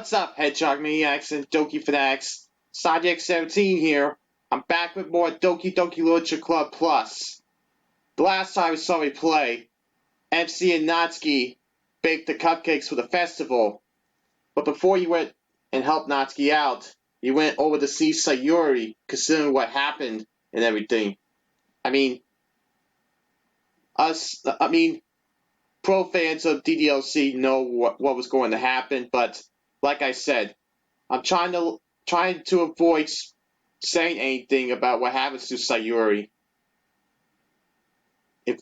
What's up, Hedgehog Maniacs and Doki Fanatics? SideX17 here. I'm back with more Doki Doki Literature Club Plus. The last time we saw me play, MC and Natsuki baked the cupcakes for the festival. But before you went and helped Natsuki out, you went over to see Sayori, considering what happened and everything. Pro fans of DDLC know what was going to happen, but like I said, I'm trying to avoid saying anything about what happens to Sayori if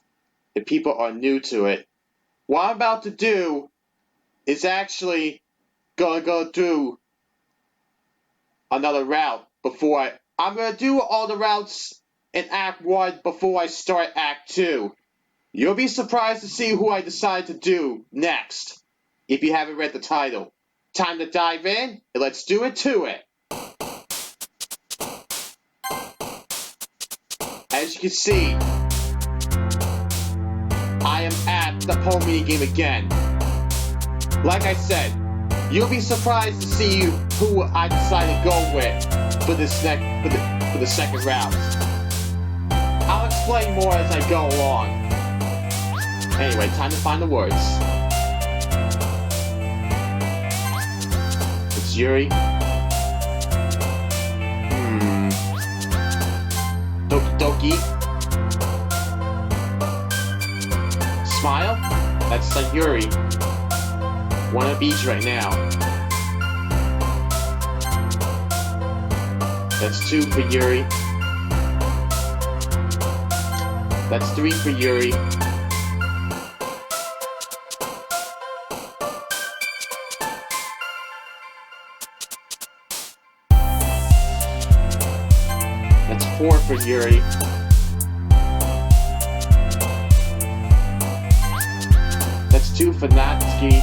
people are new to it. What I'm about to do is actually gonna go through another route before I'm gonna do all the routes in Act 1 before I start Act 2. You'll be surprised to see who I decide to do next, if you haven't read the title. Time to dive in, and let's do it to it. As you can see, I am at the pole meeting game again. Like I said, you'll be surprised to see who I decide to go with for the second round. I'll explain more as I go along. Anyway, time to find the words. It's Yuri. Doki Doki. Smile? That's like Yuri. One of each right now. That's 2 for Yuri. That's 3 for Yuri. That's 4 for Yuri. That's 2 for Natsuki.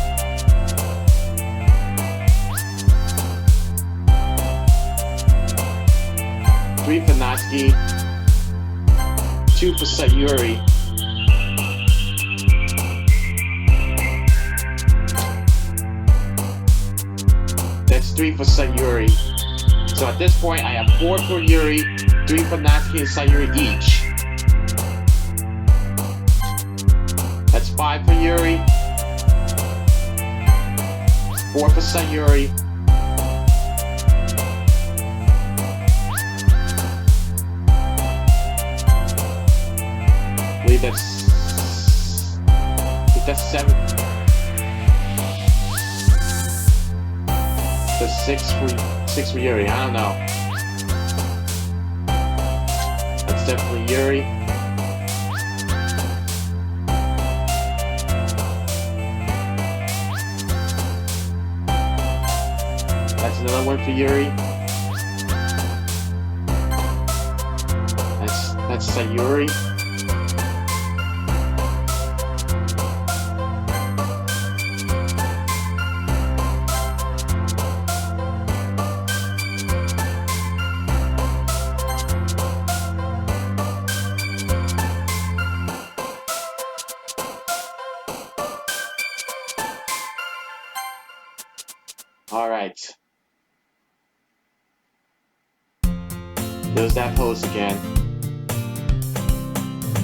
Three for Natsuki. 2 for Sayori. That's 3 for Sayori. So at this point, I have 4 for Yuri, 3 for Natsuki and Sayori each. That's 5 for Yuri, 4 for Sayori, I believe that's 7. That's 6 for Yuri. I don't know. That's definitely Yuri. That's another one for Yuri. That's Sayori. Alright. There's that pose again.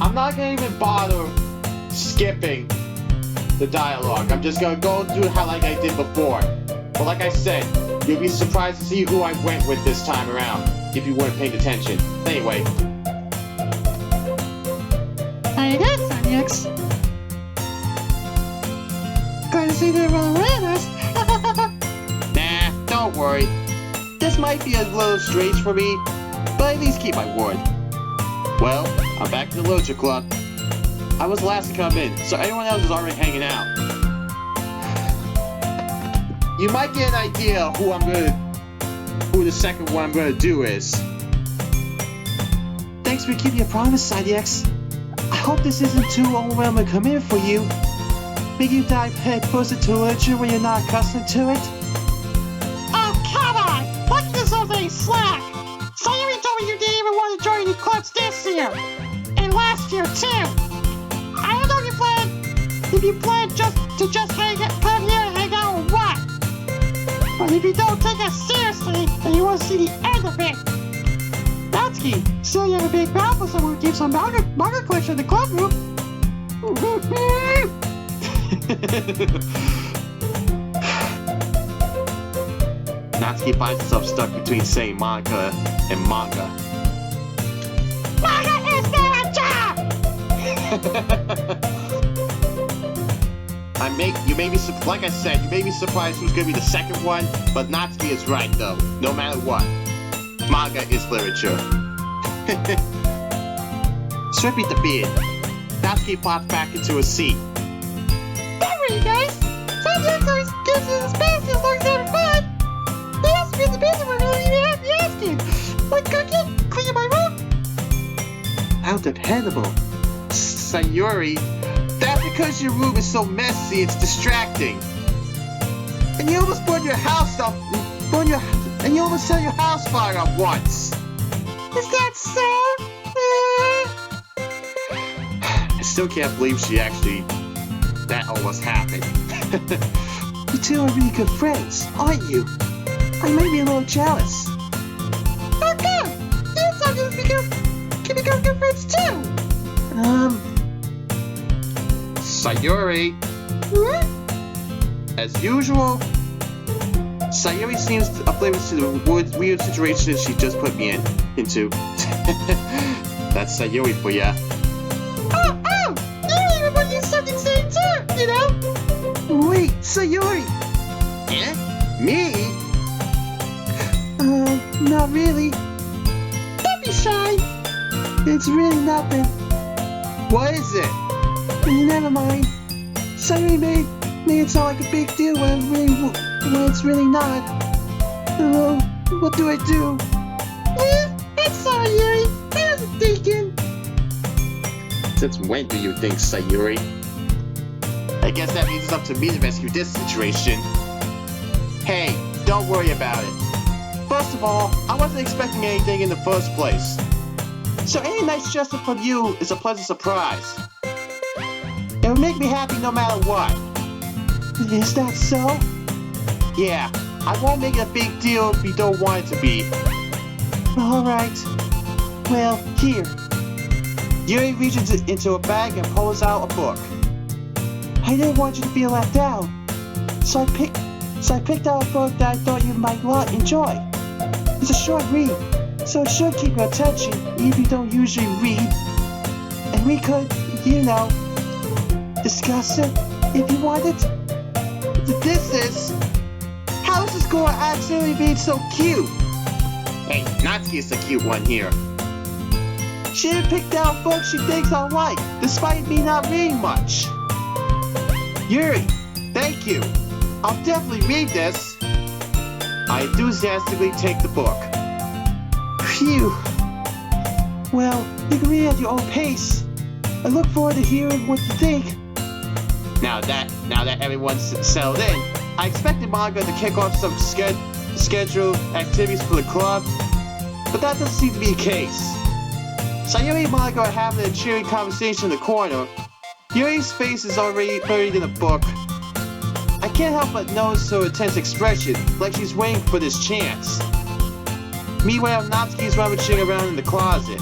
I'm not gonna even bother skipping the dialogue. I'm just gonna go through how like I did before. But like I said, you'll be surprised to see who I went with this time around, if you weren't paying attention. Anyway. I guess, Onyx. Gonna see the winners. Nah, don't worry. This might be a little strange for me, but at least keep my word. Well, I'm back to the Literature Club. I was the last to come in, so everyone else is already hanging out. You might get an idea who the second one I'm gonna do is. Thanks for keeping your promise, SideX. I hope this isn't too overwhelming a commitment for you. Make you dive head first into literature when you're not accustomed to it. Oh, come on! Look at this whole thing slack! Sayori told me you didn't even want to join the clubs this year! And last year, too! I don't know if you plan just to come here and hang out or what! But if you don't take us seriously, then you won't see the end of it. Natsuki, so you have a big mouth for someone who keeps a manga collection in the club room. Natsuki finds himself stuck between saying manga and manga. Manga is not a job! Like I said, you may be surprised who's gonna be the second one, but Natsuki is right though, no matter what. Manga is literature. Stripping the beard, Natsuki plops back into a seat. Don't worry, guys. Sometimes always gives us a space as long as they're having fun. They also be in the business where we don't even have to ask you. Like cooking, cleaning my room. How dependable. Sayori, that's because your room is so messy, it's distracting. And you almost burned your house up. And you almost set your house fire up once. Is that so? I still can't believe that almost happened. You two are really good friends, aren't you? I may be a little jealous. How come? You sometimes can become good friends too. Sayori. What? As usual, Sayori seems oblivious to the weird situation she just put me into. That's Sayori for ya. Oh! You even want to do something same too, you know? Wait, Sayori! Eh? Me? Not really. Don't be shy. It's really nothing. What is it? Never mind. Sayori made it sound like a big deal when it's really not. What do I do? I'm sorry, Yuri. I wasn't thinking. Since when do you think, Sayori? I guess that means it's up to me to rescue this situation. Hey, don't worry about it. First of all, I wasn't expecting anything in the first place. So any nice gesture from you is a pleasant surprise. It will make me happy no matter what. Is that so? Yeah, I won't make it a big deal if you don't want it to be. Alright. Well, here. Yuri reaches into a bag and pulls out a book. I didn't want you to feel left out. So I picked out a book that I thought you might enjoy. It's a short read, so it should keep your attention even if you don't usually read. And we could, discuss it if you wanted. How is this girl accidentally being so cute? Hey, Natsuki is the cute one here. She didn't pick out books she thinks I like, despite me not reading much. Yuri, thank you. I'll definitely read this. I enthusiastically take the book. Phew. Well, you can read at your own pace. I look forward to hearing what you think. Now that everyone's settled in, I expected manga to kick off some scheduled activities for the club, but that doesn't seem to be the case. Sayori and Manga are having a cheery conversation in the corner. Yuri's face is already buried in a book. I can't help but notice her intense expression, like she's waiting for this chance. Meanwhile, Natsuki's rummaging around in the closet.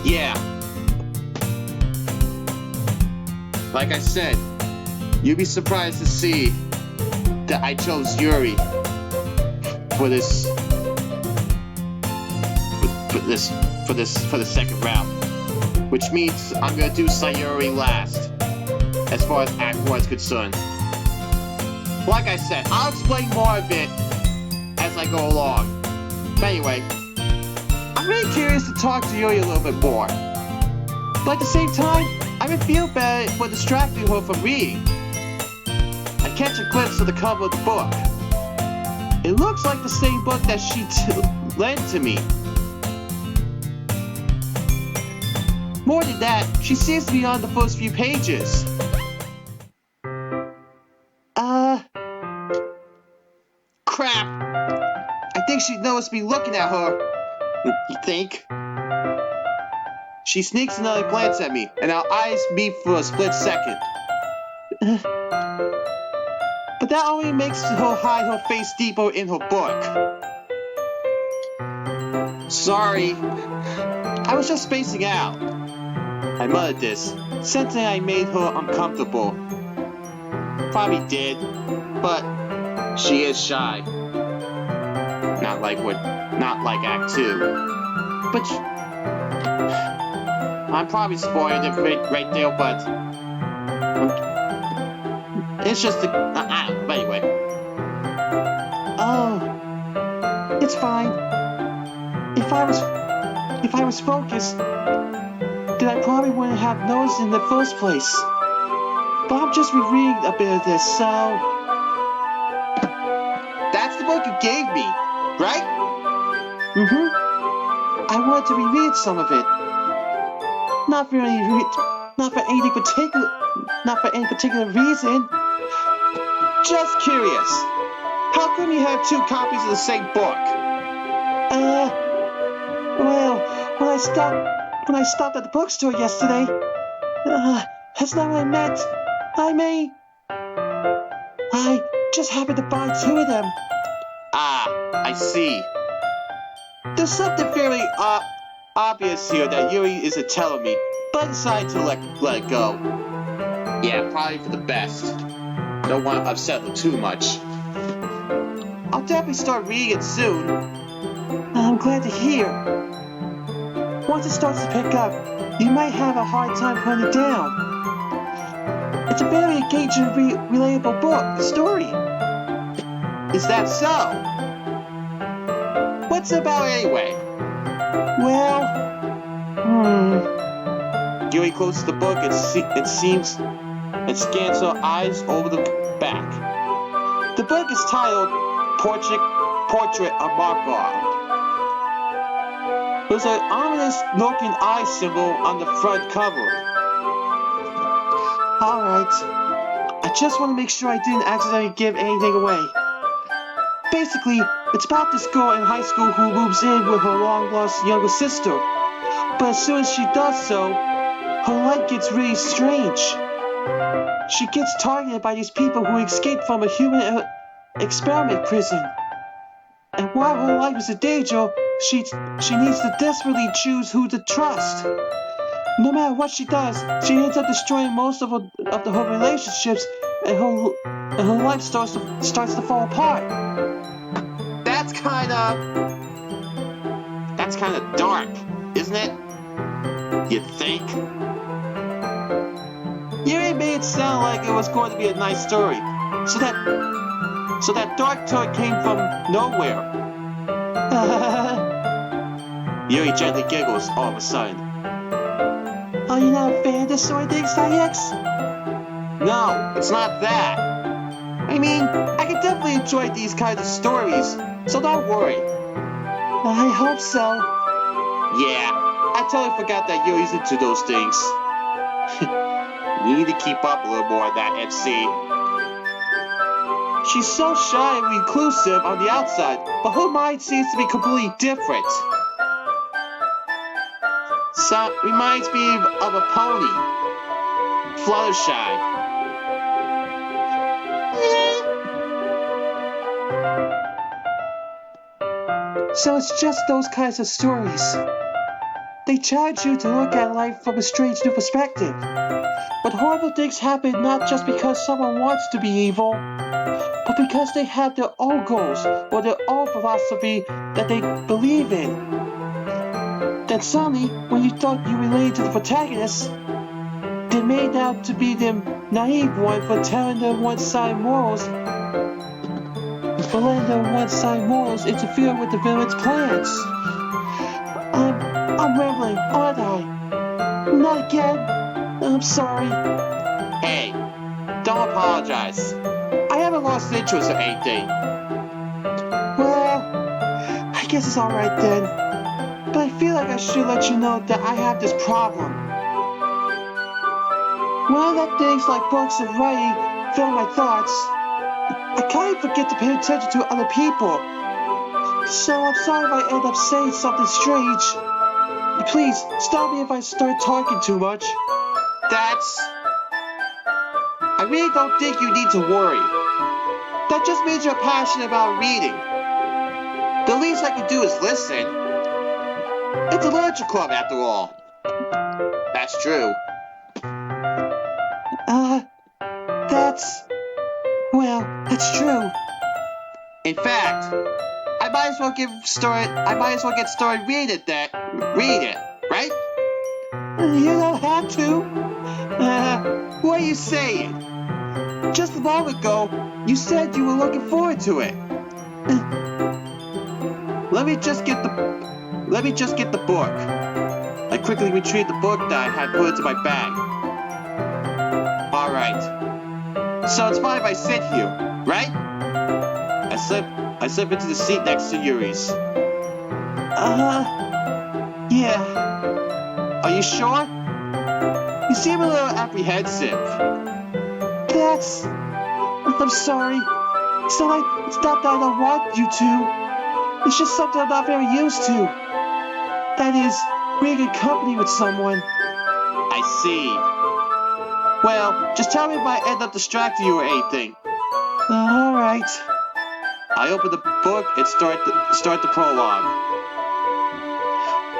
Yeah. Like I said, you'd be surprised to see that I chose Yuri for the second round, which means I'm gonna do Sayori last, as far as Act 1 is concerned. Like I said, I'll explain more of it as I go along. But anyway, I'm really curious to talk to Yuri a little bit more. But at the same time, I would feel bad for distracting her from reading. I catch a glimpse of the cover of the book. It looks like the same book that she lent to me. More than that, she seems to be on the first few pages. Crap! I think she noticed me looking at her. You think? She sneaks another glance at me, and our eyes meet for a split second. But that only makes her hide her face deeper in her book. Sorry. I was just spacing out. I muttered this, sensing I made her uncomfortable. Probably did, but she is shy. Not like Act 2. But I'm probably spoiled it right there, but it's just a... anyway. Oh, it's fine. If I was focused, then I probably wouldn't have noticed in the first place. But I'm just rereading a bit of this, so... That's the book you gave me, right? Mm-hmm. I wanted to reread some of it. Not for any particular reason. Just curious. How come you have two copies of the same book? Well, when I stopped at the bookstore yesterday, that's not what I meant. I just happened to buy two of them. Ah, I see. There's something fairly obvious here that Yuri isn't telling me, but I decided to let it go. Yeah, probably for the best. Don't want to upset her too much. I'll definitely start reading it soon. I'm glad to hear. Once it starts to pick up, you might have a hard time putting it down. It's a very engaging, relatable story. Is that so? What's it about anyway? Well, Yuri closes the book and scans her eyes over the back. The book is titled Portrait of Margot. There's an ominous-looking eye symbol on the front cover. Alright. I just want to make sure I didn't accidentally give anything away. Basically, it's about this girl in high school who moves in with her long-lost younger sister. But as soon as she does so, her life gets really strange. She gets targeted by these people who escaped from a human experiment prison. And while her life is in danger, she needs to desperately choose who to trust. No matter what she does, she ends up destroying most of her relationships, and her life starts to fall apart. That's kind of dark, isn't it? You think? Yuri made it sound like it was going to be a nice story, so that dark turn came from nowhere. Yuri gently giggles all of a sudden. Are you not a fan of this sort of thing, X? No, it's not that. I mean, I can definitely enjoy these kinds of stories, so don't worry. I hope so. Yeah, I totally forgot that Yuri's into those things. You need to keep up a little more of that, FC. She's so shy and reclusive on the outside, but her mind seems to be completely different. So, reminds me of a pony. Fluttershy. So it's just those kinds of stories. They challenge you to look at life from a strange new perspective. But horrible things happen not just because someone wants to be evil, but because they have their own goals or their own philosophy that they believe in. Then suddenly, when you thought you related to the protagonist, they made out to be the naive one for telling their one-sided morals, for letting their one-sided morals interfere with the villain's plans. I'm rambling, aren't I? Not again. I'm sorry. Hey, don't apologize. I haven't lost interest in anything. Well, I guess it's alright then. But I feel like I should let you know that I have this problem. When I let things like books and writing fill my thoughts, I kind of forget to pay attention to other people. So I'm sorry if I end up saying something strange. Please, stop me if I start talking too much. I I really don't think you need to worry. That just means you're passionate about reading. The least I can do is listen. It's a literature club after all. That's true. That's true. In fact, I might as well get started reading it, right? You don't have to. What are you saying? Just a moment ago, you said you were looking forward to it. Let me just get the book. I quickly retrieved the book that I had put into my bag. Alright. So it's fine if I sit here, right? I slip into the seat next to Yuri's. Yeah. Are you sure? You seem a little apprehensive. I'm sorry. It's not that I don't want you to. It's just something I'm not very used to. That is, being in company with someone. I see. Well, just tell me if I end up distracting you or anything. Alright. I open the book and start the prologue.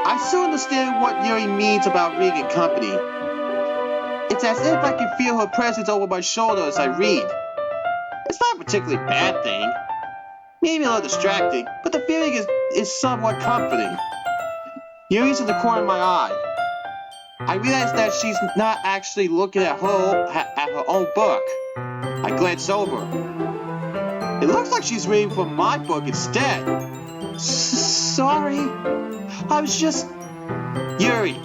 I still understand what Yuri means about being in company. It's as if I can feel her presence over my shoulder as I read. It's not a particularly bad thing. Maybe a little distracting, but the feeling is somewhat comforting. Yuri's in the corner of my eye. I realize that she's not actually looking at her own book. I glance over. It looks like she's reading from my book instead. Sorry. I was just... Yuri,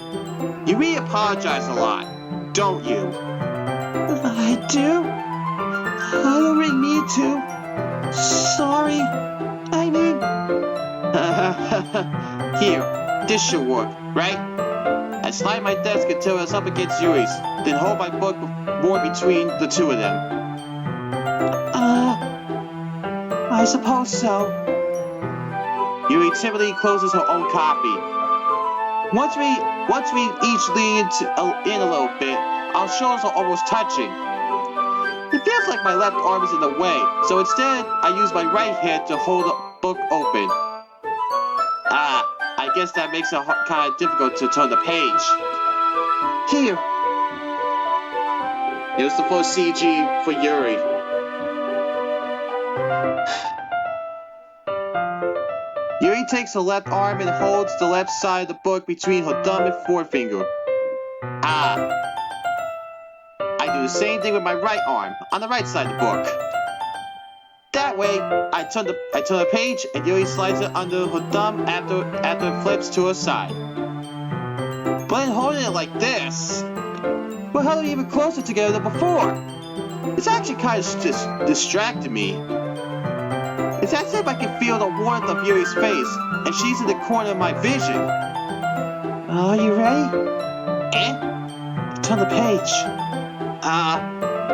you really apologize a lot, don't you? I do? I don't really need to. Sorry. I mean... Here, this should work, right? I slide my desk until it's up against Yuri's, then hold my book more between the two of them. I suppose so. Yuri timidly closes her own copy. Once we each lean in a little bit, our shoulders are almost touching. It feels like my left arm is in the way, so instead I use my right hand to hold the book open. I guess that makes it kind of difficult to turn the page. Here. It was the first CG for Yuri. Yuri takes her left arm and holds the left side of the book between her thumb and forefinger. I do the same thing with my right arm, on the right side of the book. That way, I turn the page and Yuri slides it under her thumb after it flips to her side. But in holding it like this, we're held even closer together than before. It's actually kind of just distracting me. It's as if I can feel the warmth of Yuri's face, and she's in the corner of my vision. Are you ready? Turn the page.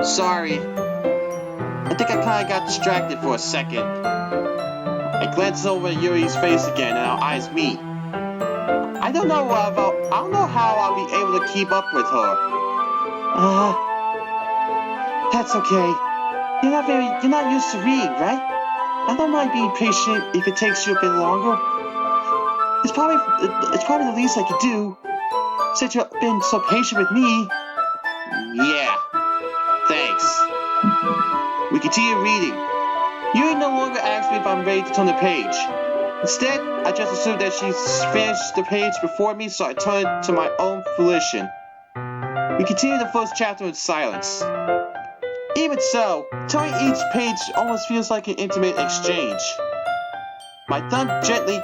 Sorry. I think I kind of got distracted for a second. I glance over at Yuri's face again, and our eyes meet. I don't know how I'll be able to keep up with her. That's okay. You're not used to reading, right? I don't mind being patient if it takes you a bit longer. It's probably the least I could do, since you've been so patient with me. Yeah, thanks. We continue reading. Yuri no longer asks me if I'm ready to turn the page. Instead, I just assume that she's finished the page before me, so I turn to my own volition. We continue the first chapter in silence. Even so, turning each page almost feels like an intimate exchange. My thumb gently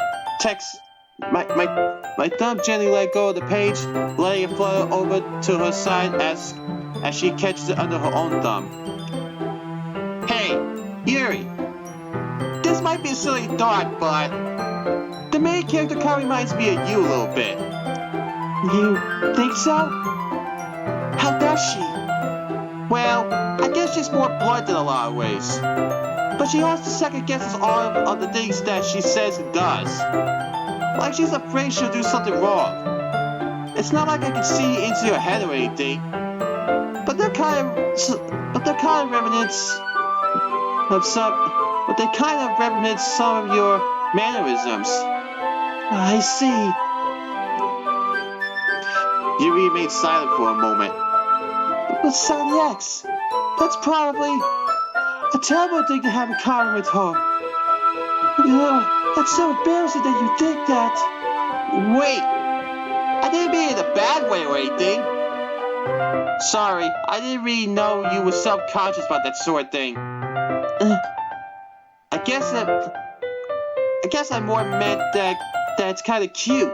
let go of the page, letting it flutter over to her side as she catches it under her own thumb. Hey, Yuri. This might be a silly thought, but the main character kind of reminds me of you a little bit. You think so? How does she? Well, I guess she's more blunt in a lot of ways. But she also second guesses all of the things that she says and does. Like she's afraid she'll do something wrong. It's not like I can see into her head or anything. But but they're kind of remnants of some. But they kind of remnant some of your mannerisms. I see. Yuri remained silent for a moment. But Sonny X, that's probably a terrible thing to have in common with her. That's so embarrassing that you think that. Wait! I didn't mean it in a bad way or anything. Sorry, I didn't really know you were self-conscious about that sort of thing. I guess I more meant that it's kind of cute.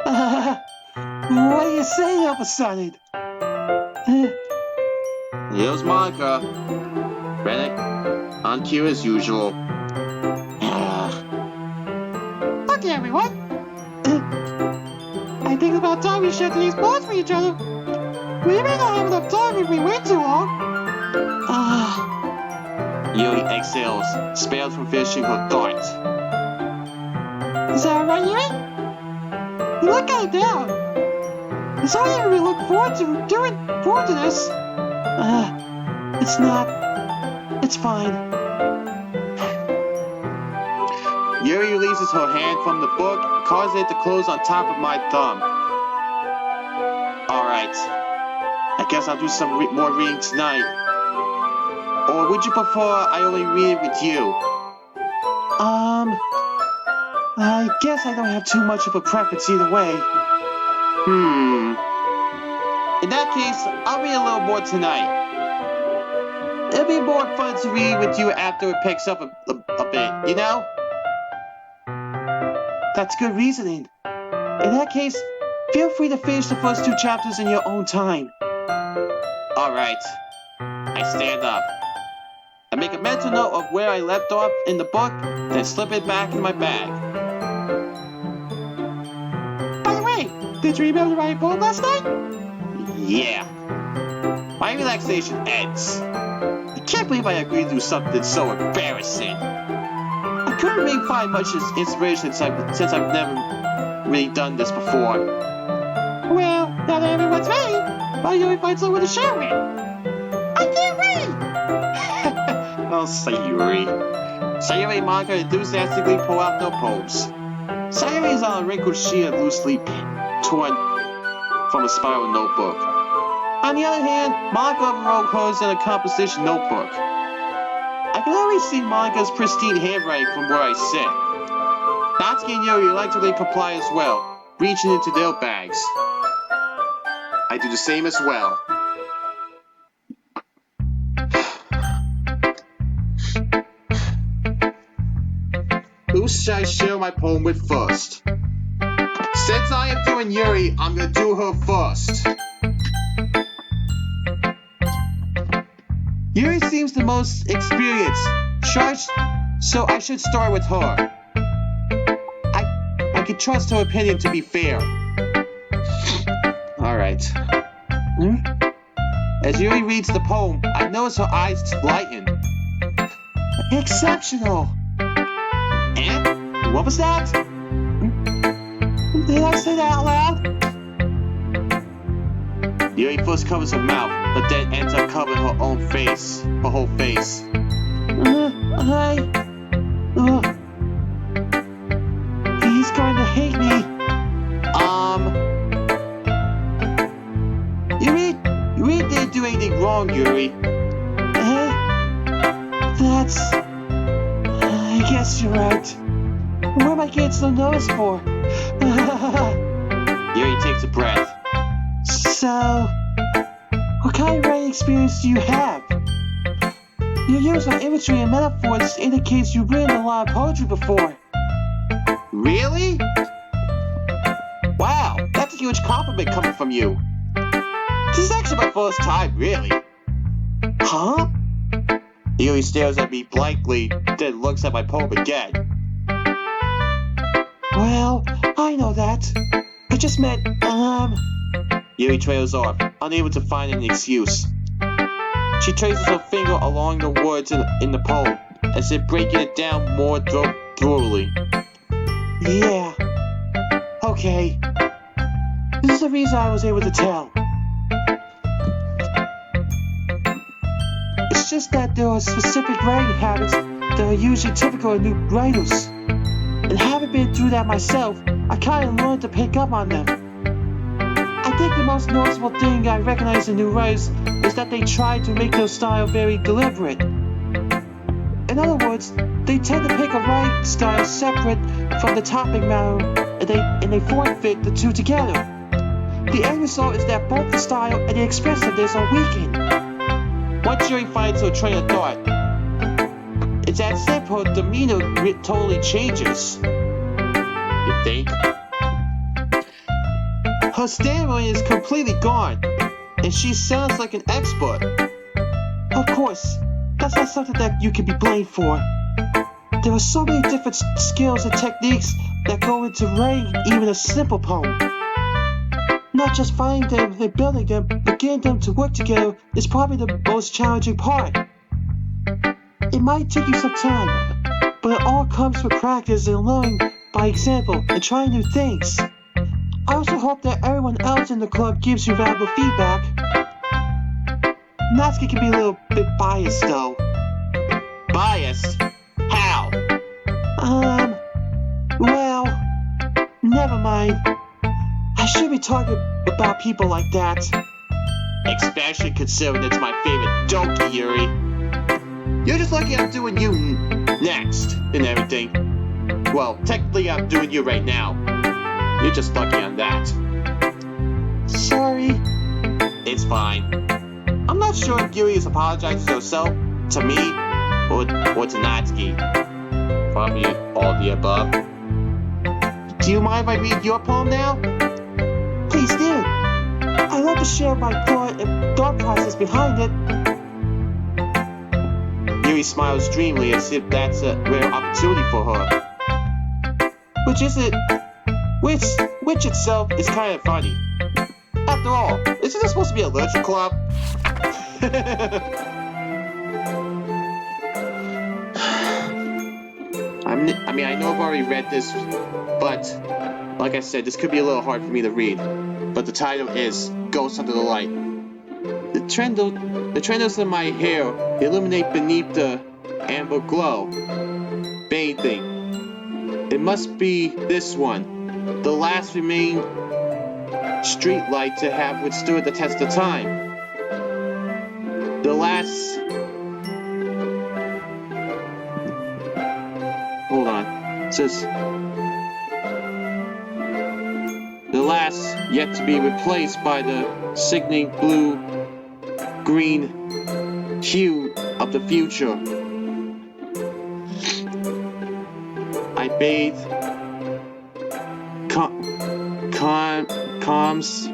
What do you say, all of a sudden? Here's Monica. Rennick, on cue as usual. Okay, everyone. I think it's about time we share today's balls for each other. We may not have enough time if we wait too long. Yuri exhales, spells from finishing her thought. Is that right, Yuri? You look kind of down. It's only if we look forward to this. It's not. It's fine. Yuri releases her hand from the book, causing it to close on top of my thumb. Alright. I guess I'll do some more reading tonight. Or would you prefer I only read it with you? I guess I don't have too much of a preference either way. In that case, I'll read a little more tonight. It'll be more fun to read with you after it picks up a bit, you know? That's good reasoning. In that case, feel free to finish the first 2 chapters in your own time. Alright. I stand up. I make a mental note of where I left off in the book, then slip it back in my bag. By the way, did you remember my poem last night? Yeah. My relaxation ends. I can't believe I agreed to do something so embarrassing. I couldn't really find much inspiration since I've never really done this before. Well, now that everyone's ready, why don't we find someone to share with? I can't wait! Oh, Sayori. Sayori and Monica enthusiastically pull out their poems. Sayori is on a wrinkled sheet loosely torn from a spiral notebook. On the other hand, Monica wrote hers in a composition notebook. I can already see Monica's pristine handwriting from where I sit. Natsuki and Yuri electrically comply as well, reaching into their bags. I do the same as well. Who should I share my poem with first? Since I am doing Yuri, I'm gonna do her first. Yuri seems the most experienced, so I should start with her. I can trust her opinion to be fair. Alright. As Yuri reads the poem, I notice her eyes lighten. Exceptional! And? What was that? Did I say that out loud? Yuri first covers her mouth, but then ends up covering her whole face. He's going to hate me. You really didn't do anything wrong, Yuri. I guess you're right. What am I getting so nervous for? Yuri takes a breath. So, what kind of writing experience do you have? Your use of imagery and metaphors indicates you've written a lot of poetry before. Really? Wow, that's a huge compliment coming from you. This is actually my first time, really. Huh? Yuri stares at me blankly, then looks at my poem again. Well, I know that. I just meant, Yuri trails off, unable to find an excuse. She traces her finger along the words in the poem, as if breaking it down more thoroughly. Yeah. Okay. This is the reason I was able to tell. It's just that there are specific writing habits that are usually typical of new writers. And having been through that myself, I kind of learned to pick up on them. I think the most noticeable thing I recognize in new writers is that they try to make their style very deliberate. In other words, they tend to pick a writing style separate from the topic matter, and they form-fit the two together. The end result is that both the style and the expressiveness are weakened. Once Yuri finds her train of thought, it's as if her demeanor totally changes. You think? Her stamina is completely gone, and she sounds like an expert. Of course, that's not something that you can be blamed for. There are so many different skills and techniques that go into writing even a simple poem. Not just finding them and building them, but getting them to work together is probably the most challenging part. It might take you some time, but it all comes with practice and learning by example and trying new things. I also hope that everyone else in the club gives you valuable feedback. Natsuki can be a little bit biased though. Biased? How? Well, never mind. I shouldn't be talking about people like that. Especially considering it's my favorite Doki, Yuri. You're just lucky I'm doing you next and everything. Well, technically I'm doing you right now. You're just lucky on that. Sorry. It's fine. I'm not sure if Yuri is apologizing to herself, to me, or to Natsuki. Probably all the above. Do you mind if I read your poem now? Please do. I love to share my thought process behind it. Yuri smiles dreamily as if that's a rare opportunity for her. Which itself is kind of funny. After all, isn't this supposed to be a literature club? I know I've already read this, but like I said, this could be a little hard for me to read. But the title is Ghost Under the Light. The trendles in my hair illuminate beneath the amber glow. Bathing. It must be this one, the last remaining street light to have withstood the test of time. The last... Hold on. It says... The last yet to be replaced by the sickening blue-green hue of the future. I bathe calms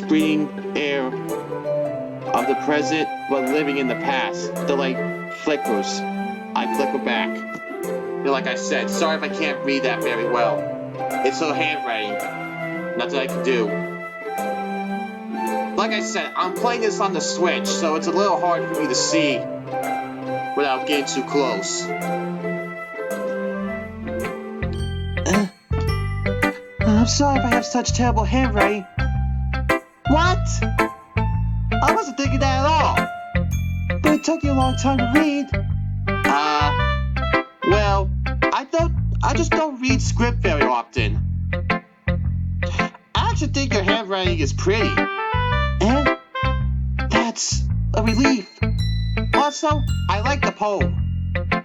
breathing air of the present while living in the past. The light flickers. I flicker back. Like I said, sorry if I can't read that very well. It's her handwriting. Nothing I can do. Like I said, I'm playing this on the Switch, so it's a little hard for me to see without getting too close. I'm sorry if I have such terrible handwriting. What? I wasn't thinking that at all. But it took you a long time to read. Well, I just don't read script very often. I actually think your handwriting is pretty. And that's a relief. Also, I like the poem.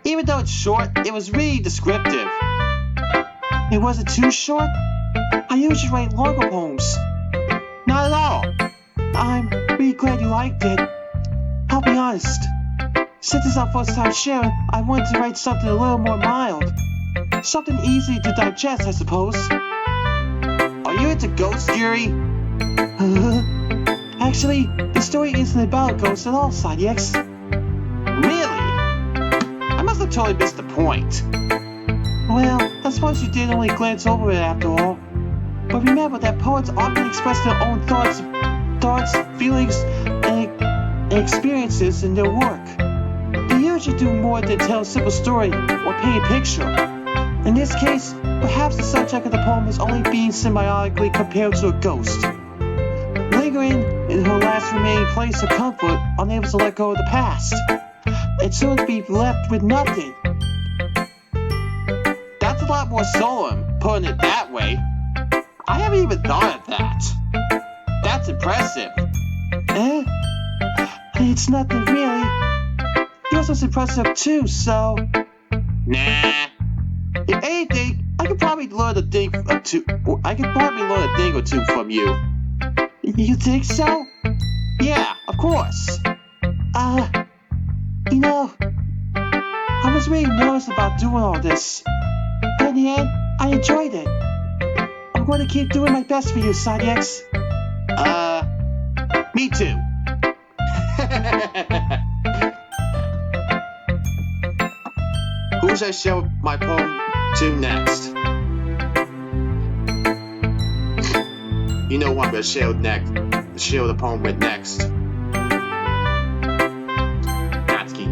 Even though it's short, it was really descriptive. It wasn't too short? I usually write longer poems. Not at all. I'm really glad you liked it. I'll be honest. Since it's our first time sharing, I wanted to write something a little more mild. Something easy to digest, I suppose. Are you into ghosts, Yuri? Actually, the story isn't about a ghost at all, Sadiex. Really? I must have totally missed the point. Well, I suppose you did only glance over it after all. But remember that poets often express their own thoughts, feelings, and experiences in their work. They usually do more than tell a simple story or paint a picture. In this case, perhaps the subject of the poem is only being symbiotically compared to a ghost. Lingering lingering in her last remaining place of comfort, unable to let go of the past. And soon to be left with nothing. That's a lot more solemn, putting it that way. I haven't even thought of that. That's impressive. It's nothing really. Yours was impressive too, so... Nah. If anything, I could probably learn a thing or two. From you. You think so? Yeah, of course. You know, I was really nervous about doing all this. But in the end, I enjoyed it. I'm going to keep doing my best for you, Sonic. Me too. Who should I show my poem to next? You know who I'm gonna share the poem with next. Natsuki.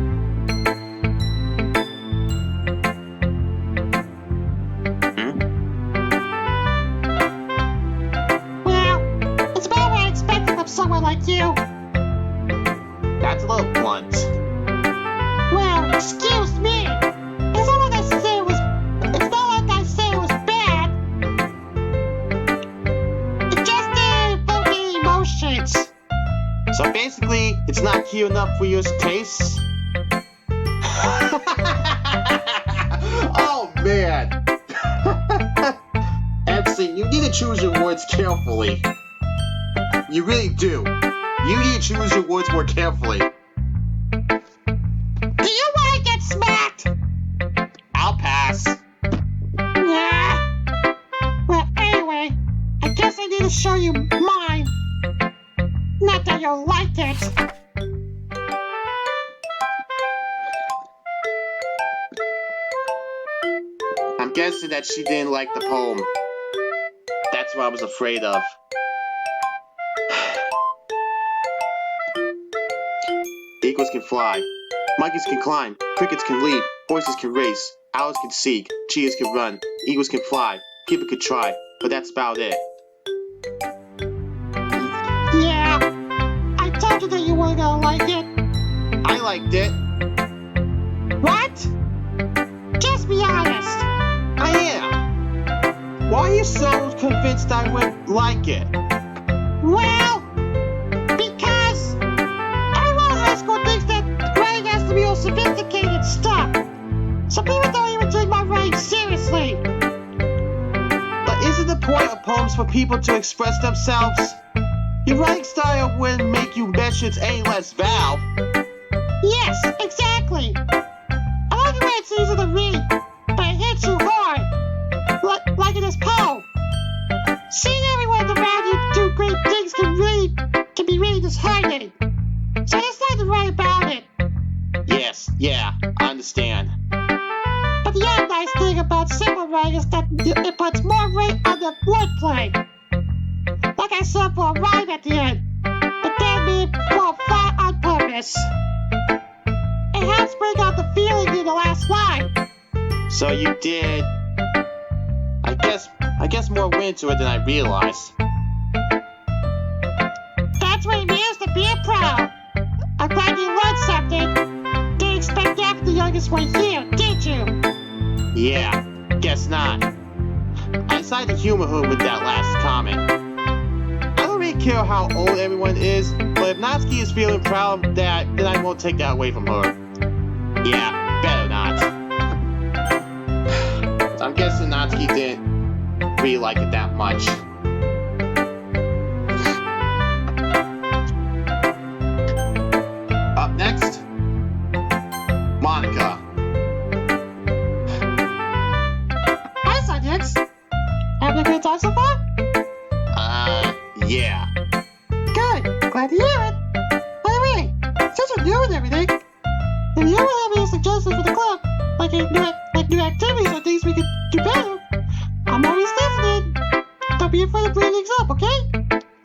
Well, it's about what I expected from someone like you. That's a little blunt. Well, excuse me. It's not like I said it was bad. It just didn't evoke any emotions. So basically, it's not cute enough for your taste? Oh man! MC, you need to choose your words carefully. You really do. You need to choose your words more carefully. Do you want to get smacked? I'll pass. Yeah. Well, anyway, I guess I need to show you mine. Not that you'll like it. I'm guessing that she didn't like the poem. That's what I was afraid of. Eagles can fly. Monkeys can climb. Crickets can leap. Horses can race. Owls can seek. Cheetahs can run. Eagles can fly. People can try. But that's about it. Yeah. I told you that you weren't gonna like it. I liked it. What? Just be honest. I am. Why are you so convinced I would like it? Well, because everyone in high school thinks that writing has to be all sophisticated stuff. So people don't even take my writing seriously. But isn't the point of poems for people to express themselves? Your writing style wouldn't make you mentions any less Val. Yes, exactly. I like the way it's easy to read, but it hits you hard. Like in this poem. Seeing everyone around you do great things can be really disheartening. So I decided to write about it. Yes, yeah, I understand. But the other nice thing about simple writing is that it puts more weight on the wordplay. Like I said for a rhyme at the end, but that made it fall flat on purpose. It helps bring out the feeling in the last line. So you did... I guess more went to it than I realized. That's what it means to be a pro. I'm glad you learned something. Didn't expect that from the youngest one here, did you? Yeah, guess not. I decided to humor her with that last comment. I don't really care how old everyone is, but if Natsuki is feeling proud of that, then I won't take that away from her. Yeah, better not. So I'm guessing Natsuki didn't really like it that much. Up next, Monica. Hi, Sonic. Having a good time so far? Yeah. Good. Glad to hear it. By the way, since we're new and everything, if you ever have any suggestions for the club, like new activities or things we could do better, I'm always listening. Don't be afraid to bring things up, okay?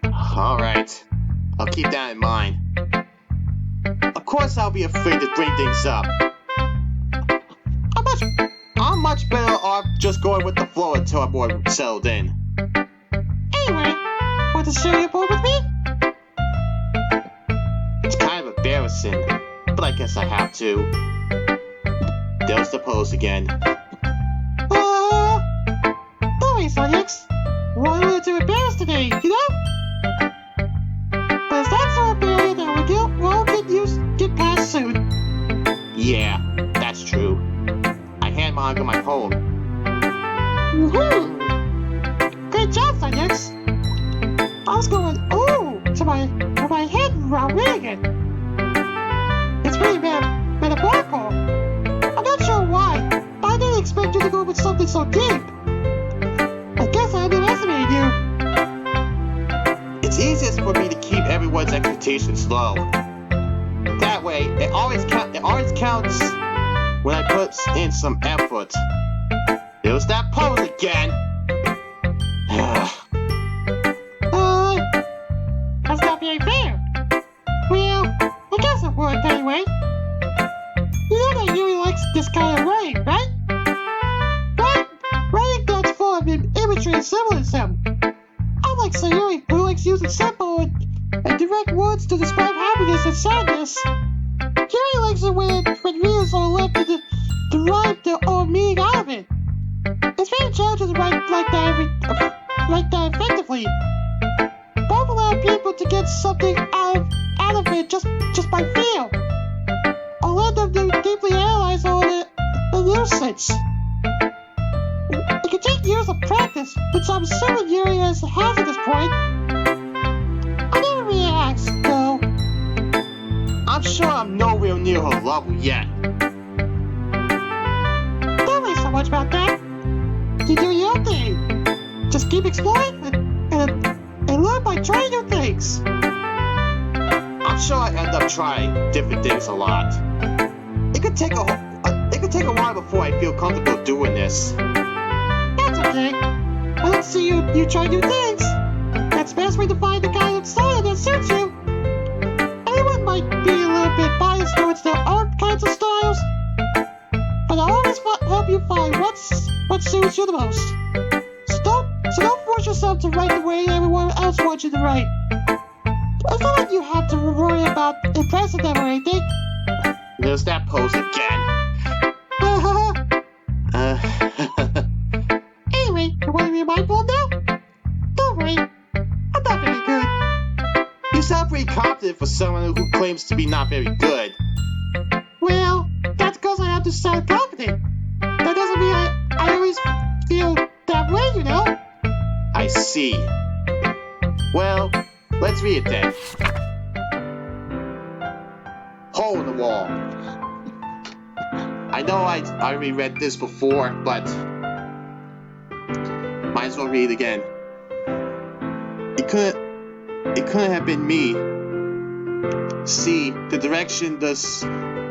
Alright. I'll keep that in mind. Of course I'll be afraid to bring things up. I'm much better off just going with the flow until I'm more settled in. Anyway, want to share your poem with me? comparison, but I guess I have to. There's the pose again. Don't worry, Sonics. We're a little too embarrassed today, you know? But it's that sort of barrier that we'll get past soon. Yeah, that's true. I hand manga my poem. Woohoo! Great job, Sonics. I was going, ooh, to my head while reading it. It's pretty metaphorical. I'm not sure why, but I didn't expect you to go with something so deep. I guess I underestimated you. It's easiest for me to keep everyone's expectations low. That way, it always counts when I put in some effort. There's that pose again. That's not very fair. Well, I guess it worked anyway. You know that Yuri likes this kind of writing, right? Writing that's full of imagery and symbolism. Unlike Sayori, who likes using simple and direct words to describe happiness and sadness, Yuri likes it when readers are left to derive their own meaning out of it. It's very challenging to write like that effectively. Both allow people to get something out of it just by feel, or let them deeply analyze all the nuisance. It can take years of practice, which I'm assuming Yuri has at this point. I never really asked, though. I'm sure I'm nowhere near her level yet. Don't worry so much about that. You do your own thing. Just keep exploring and learn by trying new things. I'm sure I end up trying different things a lot. It could take a while before I feel comfortable doing this. That's okay. I like to see you try new things. That's the best way to find the kind of style that suits you. Everyone might be a little bit biased towards their own kinds of styles, but I always help you find what suits you the most. So don't force yourself to write the way everyone else wants you to write. It's not like you have to worry about impressing them or anything. There's that pose again. Anyway, you want to read my poem now? Don't worry, I'm not very good. You sound pretty confident for someone who claims to be not very good. Well, that's because I have to sound confident. That doesn't mean I always feel that way, you know? I see. Well, let's read it then. Hole in the wall. I know I already read this before, but might as well read it again. It couldn't have been me. See, the direction the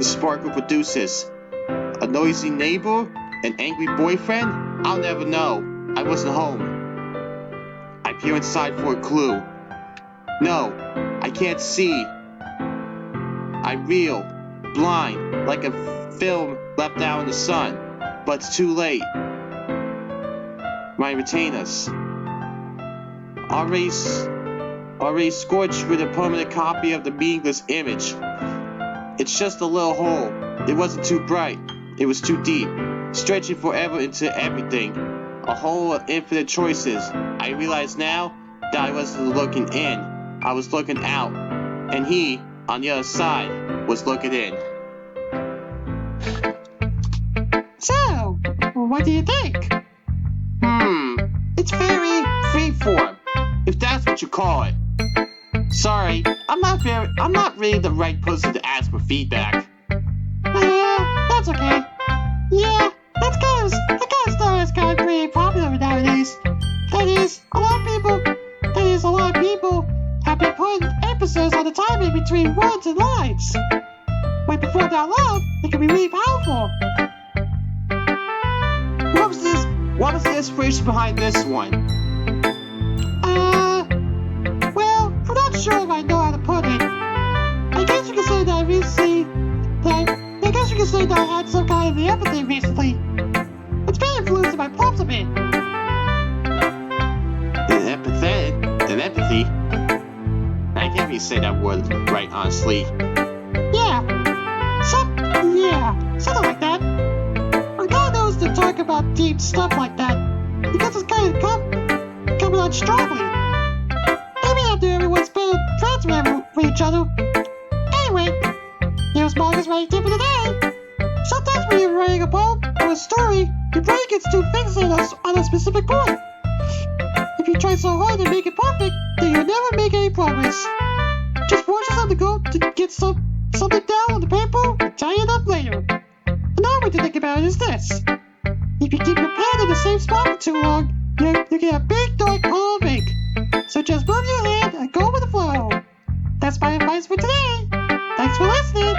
sparkle produces. A noisy neighbor? An angry boyfriend? I'll never know. I wasn't home. I peer inside for a clue. No, I can't see. I reel, blind, like a film left out in the sun, but it's too late. My retainers. Already scorched with a permanent copy of the meaningless image. It's just a little hole. It wasn't too bright. It was too deep, stretching forever into everything. A hole of infinite choices. I realize now that I wasn't looking in. I was looking out. And he, on the other side, was looking in. So, what do you think? It's very freeform, if that's what you call it. Sorry, I'm not really the right person to ask for feedback. That's okay. Yeah, that kind of stuff is kind of pretty popular nowadays. That is, a lot of people have been putting emphasis on the timing between words and lines. When performed out loud, it can be really powerful. What was the inspiration behind this one? Well, I'm not sure if I know how to put it. I guess you could say that I had some kind of empathy recently. It's been influencing my poems a bit. Empathy? I can't really say that word right, honestly. Yeah, deep stuff like that, because it's kind of coming on strongly. Maybe after everyone's been friends with each other. Anyway, here's manga's writing tip of the day. Sometimes when you're writing a poem or a story, your brain gets too fixated on a specific point. If you try so hard to make it perfect, then you'll never make any progress. Just force yourself to go to get something down on the paper and tie it up later. Another way to think about it is this. If you keep your pen in the same spot for too long, you get a big dark pile of ink. So just move your hand and go with the flow. That's my advice for today. Thanks for listening.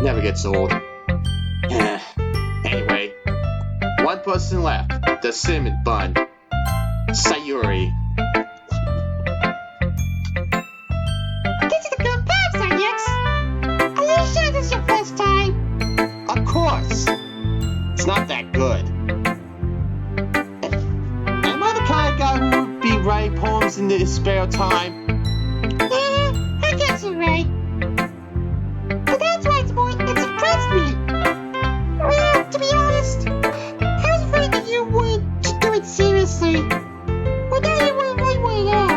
Never gets old. Anyway, one person left. The cinnamon bun. Sayori. This is a good poem, Sayix. Are you sure this is your first time? Of course. It's not that good. Am I the kind of guy who would be writing poems in his spare time? I guess you're right. But that's why it's impressed me. Well, to be honest, I was afraid that you would just do it seriously. But now you wouldn't write one at all.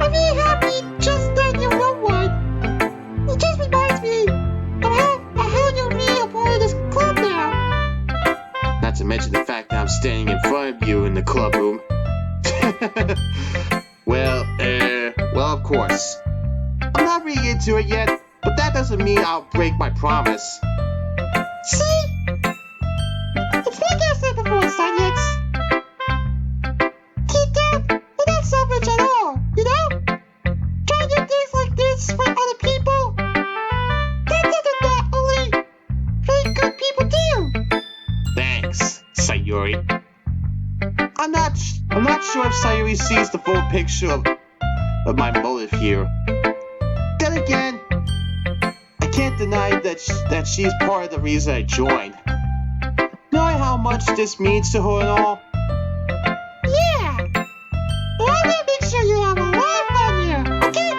I'm really happy just that you wrote one. It just reminds me of how you're really a part of this club now. Not to mention the fact that I'm standing in front of you in the club room. Well, of course. I'm not really into it yet, but that doesn't mean I'll break my promise. See? It's like I said before, Sayix. Deep down, you're not selfish at all, you know? Trying to do things like this for other people, that's something that only very good people do. Thanks, Sayori. I'm not sure if Sayori sees the full picture of my motive here. Then again, I can't deny that she's part of the reason I joined. Knowing how much this means to her and all. Yeah. And I'm gonna make sure you have a lot of fun here, okay?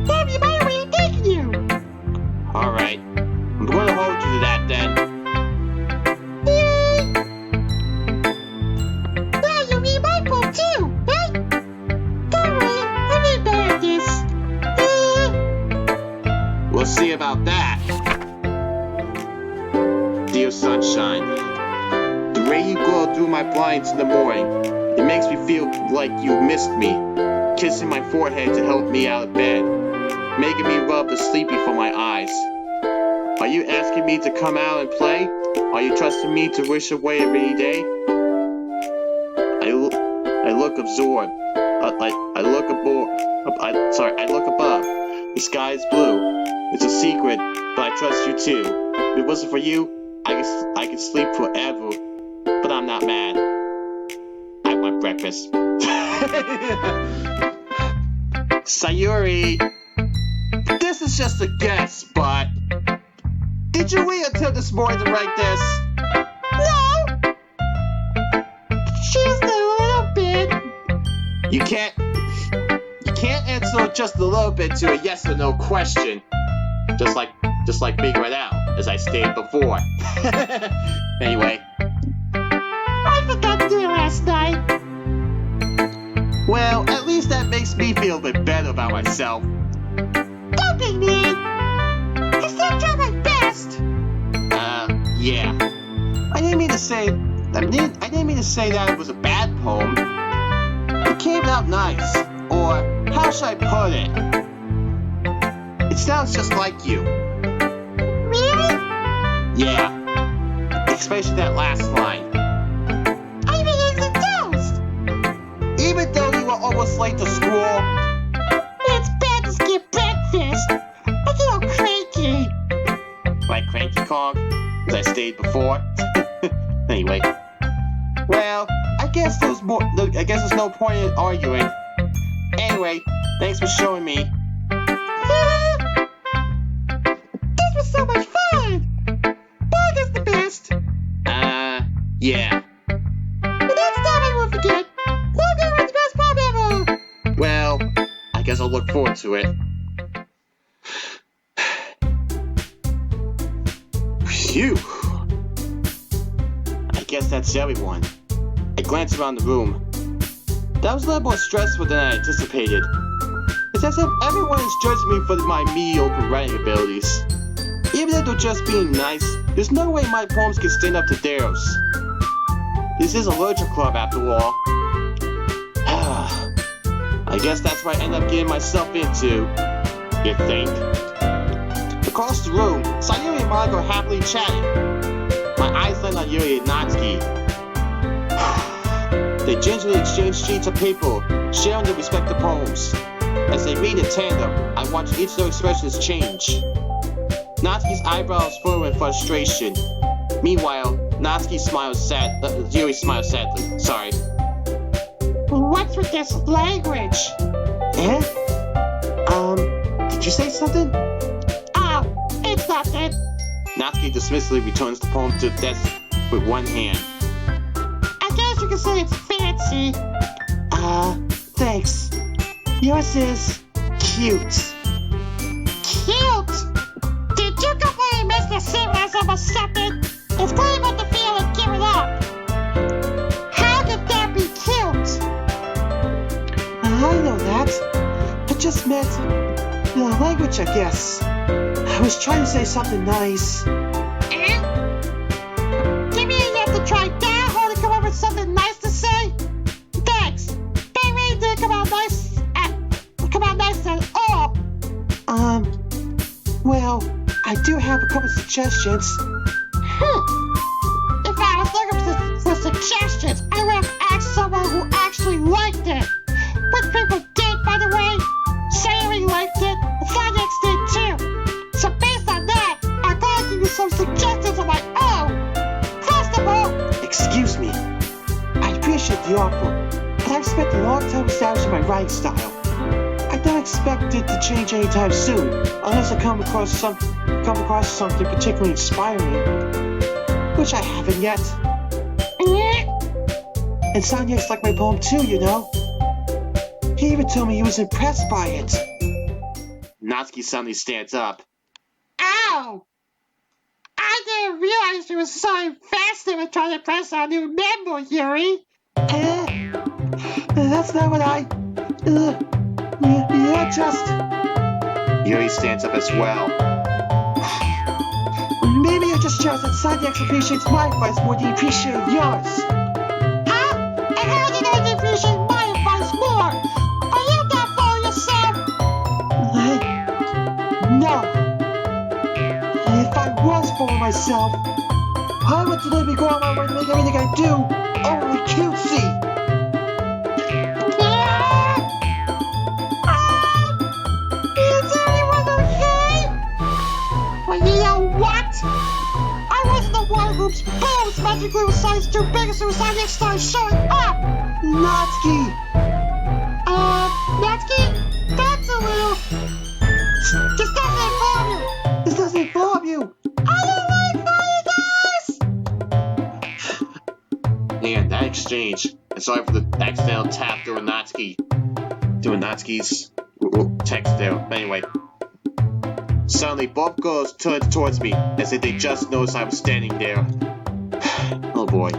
That'll be my way of thanking you. Alright, I'm going to hold you to that then. Yay! Now you read my poem too, right? Don't worry, I'm really bad at this. We'll see about that. Dear sunshine, the way you glow through my blinds in the morning, it makes me feel like you missed me, kissing my forehead to help me out of bed, making me rub the sleepy from my eyes. Are you asking me to come out and play? Are you trusting me to wish away a rainy day? I look absorbed. I look above. The sky is blue. It's a secret, but I trust you too. If it wasn't for you, I could sleep forever. But I'm not mad. I want breakfast. Sayori, this is just a guess, but did you wait until this morning to write this? No! Just a little bit. You can't answer just a little bit to a yes or no question. Just like figure it out, as I stated before. Anyway. I forgot to do it last night. Well, at least that makes me feel a bit better about myself. Don't be mean. I still try my best. Yeah. I didn't mean to say that it was a bad poem. It came out nice, or how should I put it? It sounds just like you. Really? Yeah. Especially that last line. I even ate the toast. Even though you were almost late to school. It's bad to skip breakfast. I get all cranky. Like Cranky Kong, as I stated before. Anyway. Well, I guess there's no point in arguing. Anyway, thanks for showing me. This was so much fun. Bug is the best. Yeah. The next time I won't forget. Logan was the best pop ever. Well, I guess I'll look forward to it. Phew. I guess that's everyone. I glanced around the room. That was a little more stressful than I anticipated. It's as if everyone is judging me for my mediocre writing abilities. Even if they're just being nice, there's no way my poems can stand up to theirs. This is a literature club after all. I guess that's what I end up getting myself into, you think? Across the room, Sayori and Monica are happily chatting. My eyes land on Yuri and Natsuki. They gingerly exchange sheets of paper, sharing their respective poems. As they read in tandem, I watch each of their expressions change. Natsuki's eyebrows furrow in frustration. Meanwhile, Yuri smiles sadly. Sorry. What's with this language? Eh? Did you say something? Oh, it's nothing. Natsuki dismissively returns the poem to the desk with one hand. I guess you can say it's fancy. Thanks. Yours is cute. Cute? Did you completely miss the seriousness of a second? It's clear about the feel and give it up. How could that be cute? I know that. I just meant the language, I guess. I was trying to say something nice. Eh? You mean you have to try that hard to come up with something nice to say? Thanks. They really did come out nice at all. Well, I do have a couple suggestions. If I was looking for suggestions, I would have asked someone who actually liked it. Which people did, by the way. Sayori liked it, and Sanyax did too. So based on that, I'm going to give you some suggestions of my own. First of all... Excuse me. I appreciate the offer, but I've spent a long time establishing my writing style. I don't expect it to change anytime soon, unless I come across something particularly inspiring, which I haven't yet. And Sanya's liked my poem too, you know. He even told me he was impressed by it. Natsuki suddenly stands up. Ow! I didn't realize you were so invested in trying to press our new member, Yuri. That's not what I... You're just... Yuri stands up as well. Maybe you're just jealous that Sanyax appreciates my advice more than you appreciate yours. Huh? And how did I appreciate my advice more? Are you not following yourself? No. If I was fooling myself, I would today be going on my way to make everything I do only cutesy. Is everyone okay? Well, you know what? I wasn't the one whose boobs magically was size too big so Sanyax started showing up. Natsuki! Natsuki? That's a little... This doesn't involve you. This doesn't involve you! I don't like funny guys! And that exchange, and sorry for the accidental tap during Natsuki's text there. Anyway, suddenly both girls turned towards me as if they just noticed I was standing there. Oh boy.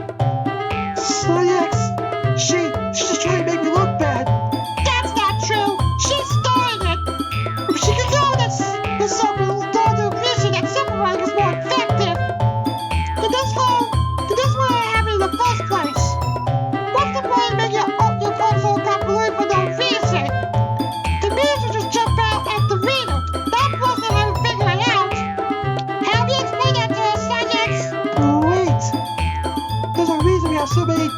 Sanyax! She's just trying to make me look bad. That's not true. She started it. If she could go, that's something to appreciate that separating is more effective. Did this want to happen in the first place? What's the point of making your poems all convoluted for no reason? The readers will just jump out at the reader. Not force them to figure it out. How do you explain that to her, Sanyax? Wait. There's a reason we have so many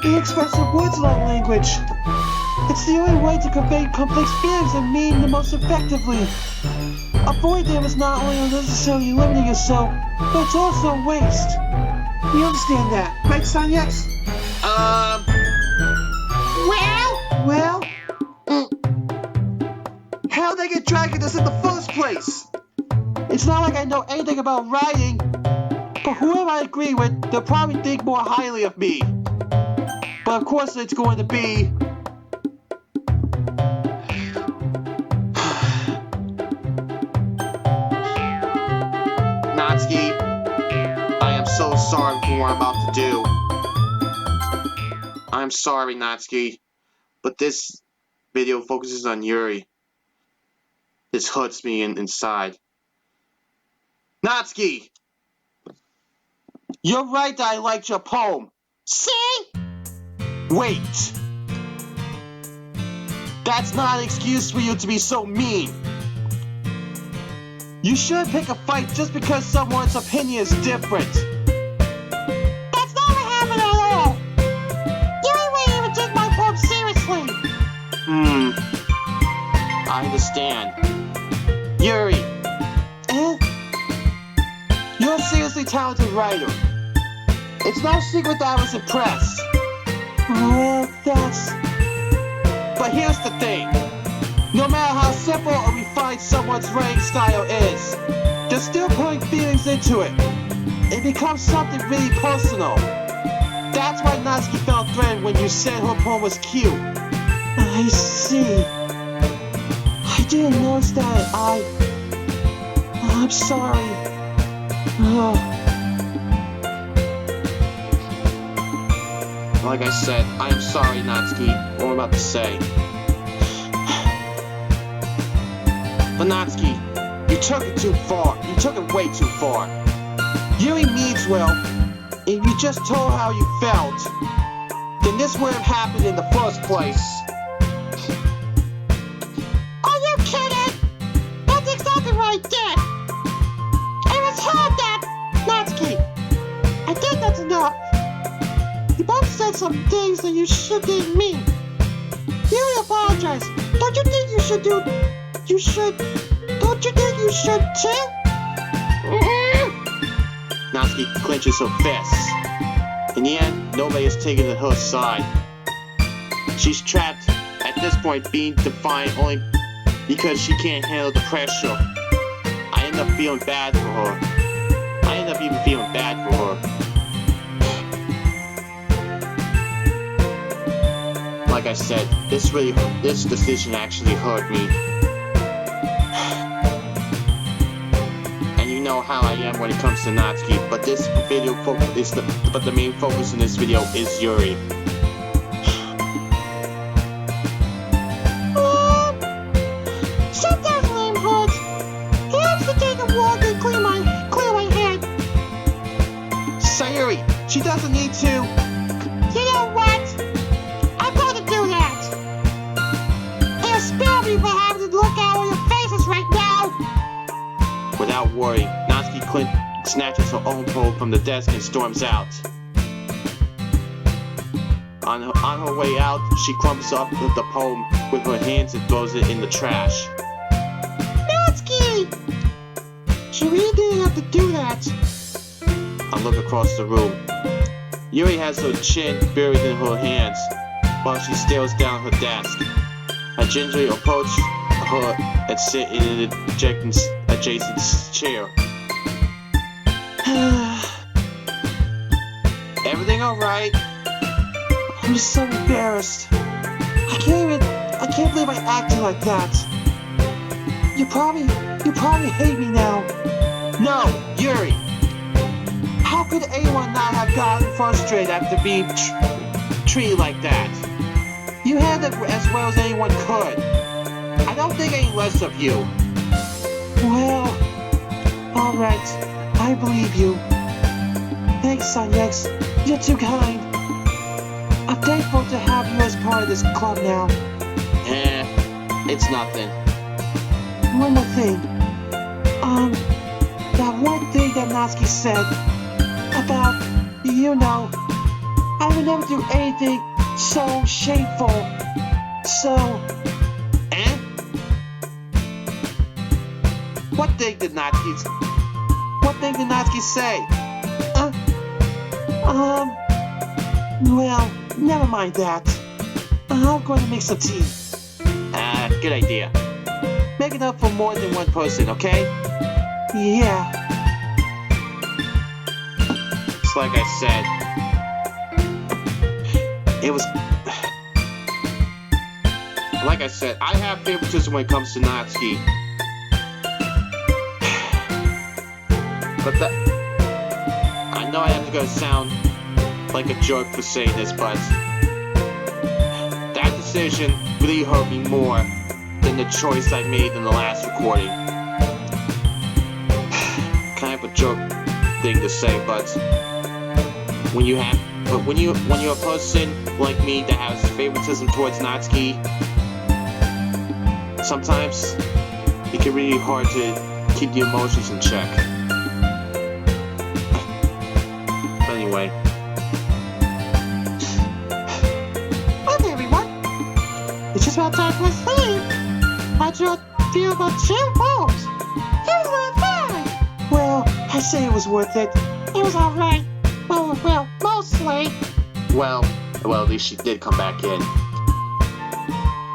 inexpressive words in our language. It's the only way to convey complex feelings and meaning the most effectively. Avoiding them is not only unnecessarily limiting yourself, but it's also a waste. You understand that, right, Sanyax? Well? How'd they get dragging this in the first place? It's not like I know anything about writing, but whoever I agree with, they'll probably think more highly of me. But of course it's going to be... Natsuki, sorry for what I'm about to do. I'm sorry, Natsuki, but this video focuses on Yuri. This hurts me inside. Natsuki! You're right that I liked your poem. See? Wait! That's not an excuse for you to be so mean. You shouldn't pick a fight just because someone's opinion is different. That's not what happened at all. Yuri wouldn't even take my poem seriously. I understand. Yuri! You're a seriously talented writer. It's no secret that I was impressed. Well, that's... But here's the thing. No matter how simple or refined someone's writing style is, they're still putting feelings into it. It becomes something really personal. That's why Natsuki felt threatened when you said her poem was cute. I see. I didn't notice that. I'm sorry. Like I said, I am sorry, Natsuki, what I'm about to say. But Natsuki, you took it too far. You took it way too far. Yuri means well. If you just told how you felt, then this wouldn't have happened in the first place. Are you kidding? That's exactly what I did. It was hard that, Natsuki. I think that's enough. You both said some things that you shouldn't mean. Yuri apologized. Don't you think you should do... Don't you think you should too? Natsuki clenches her fists. In the end, nobody is taking her side. She's trapped at this point, being defiant only because she can't handle the pressure. I end up feeling bad for her. I end up even feeling bad for her. Like I said, this decision actually hurt me. You know how I am when it comes to Natsuki, but this video the main focus in this video is Yuri. Sometimes when I'm hurt, he has to take a walk and clear my head. Sayori, she doesn't need to. You know what? I'm going to do that. And spare me for having to look at all your faces right now. Without worry, Natsuki snatches her own poem from the desk and storms out. On her way out, she crumbles up the poem with her hands and throws it in the trash. Natsuki! She really didn't have to do that. I look across the room. Yuri has her chin buried in her hands while she stares down her desk. I gingerly approach her and sit in an adjacent chair. Everything alright? I'm so embarrassed. I can't believe I acted like that. You probably hate me now. No, Yuri! How could anyone not have gotten frustrated after being treated like that? You handled it as well as anyone could. I don't think any less of you. Well, alright, I believe you. Thanks, Sanyex. You're too kind. I'm thankful to have you as part of this club now. It's nothing. One more thing. That one thing that Natsuki said about, I would never do anything so shameful. So... What thing did Natsuki say? Well, never mind that. I'm going to make some tea. Good idea. Make it up for more than one person, okay? Yeah. Just like I said, it was... Like I said, I have favoritism when it comes to Natsuki. I I know I have to go sound like a jerk for saying this, but that decision really hurt me more than the choice I made in the last recording. Kind of a jerk thing to say, but when you're a person like me that has favoritism towards Natsuki, sometimes it can be really hard to keep the emotions in check. But anyway. Okay, everyone. It's just about time for sleep. How'd you feel about Jim Holmes? He was really fine. Well, I say it was worth it. It was alright. Well, mostly. Well, at least she did come back in.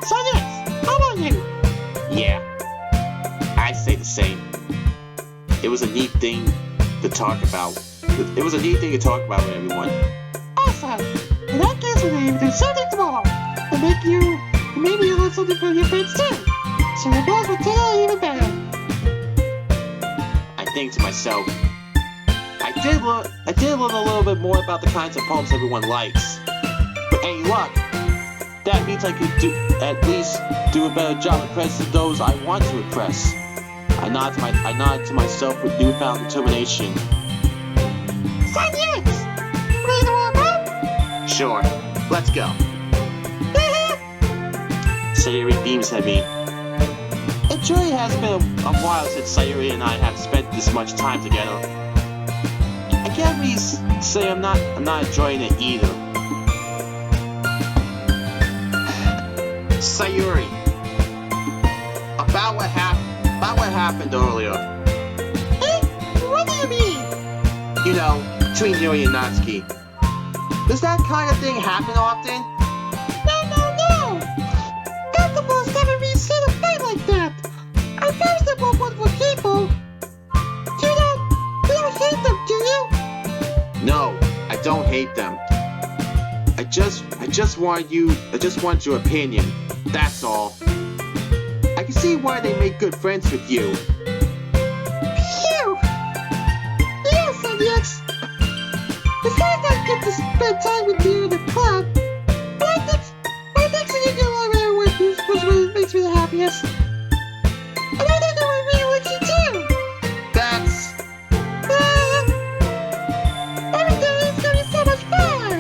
So yes, how about you? Yeah, I'd say the same. It was a neat thing to talk about. It was a neat thing to talk about with everyone. Awesome. In that case, we're going to do something tomorrow. And maybe you'll learn something from your friends too. So your boss will tell you even better. I think to myself, I did learn a little bit more about the kinds of poems everyone likes. But any luck, that means I could at least do a better job impressing those I want to impress. I nod to myself with newfound determination. Son, yes! Ready to warm up? Sure, let's go. Sayori beams at me. It truly has been a while since Sayori and I have spent this much time together. I can't really say I'm not enjoying it either. Sayori, about what happened earlier. What do you mean? You know, between Yuri and Natsuki. Does that kind of thing happen often? No. Octopus never really seen a fight like that. I promise they're both wonderful people. You don't hate them, do you? No, I don't hate them. I just want your opinion. That's all. I can see why they make good friends with you. Phew! Yes, and yes. Besides, I get to spend time with you in the club. But I think seeing you get along with everyone was what makes me the happiest. And I think that would really like you too. That's... Every day is gonna be so much fun.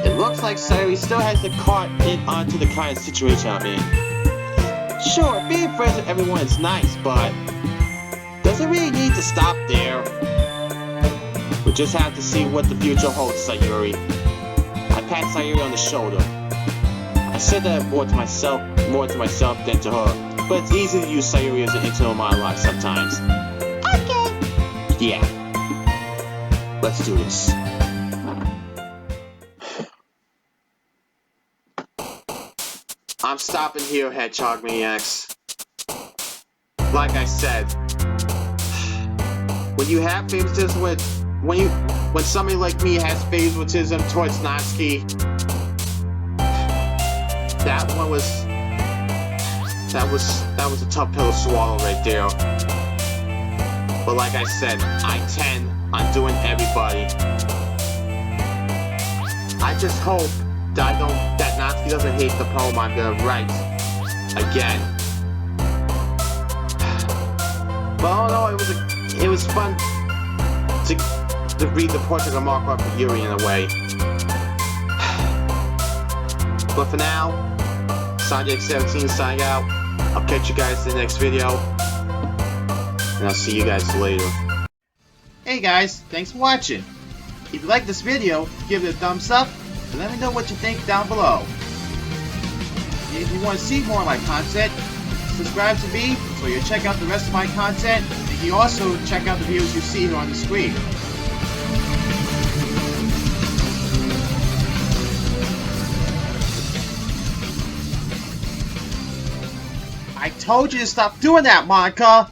It looks like Sayori still has the cart in onto the kind of situation I'm in. Sure, being friends with everyone is nice, but does it really need to stop there? We'll just have to see what the future holds, Sayori. I pat Sayori on the shoulder. I said that more to myself than to her, but it's easy to use Sayori as an internal monologue sometimes. Okay. Yeah. Let's do this. I'm stopping here, Hedgehog Maniacs. Like I said, when you have favoritism when somebody like me has favoritism towards Natsuki, that was a tough pill to swallow right there. But like I said, I intend on doing everybody. I just hope that Natsuki doesn't hate the poem I'm gonna write again. But oh no, it was fun to read the portrait of Mark for Yuri in a way. But for now, Sanjay17 signing out. I'll catch you guys in the next video, and I'll see you guys later. Hey guys, thanks for watching. If you like this video, give it a thumbs up, and let me know what you think down below. If you want to see more of my content, subscribe to me so you'll check out the rest of my content, and you also check out the videos you see here on the screen. I told you to stop doing that, Monica!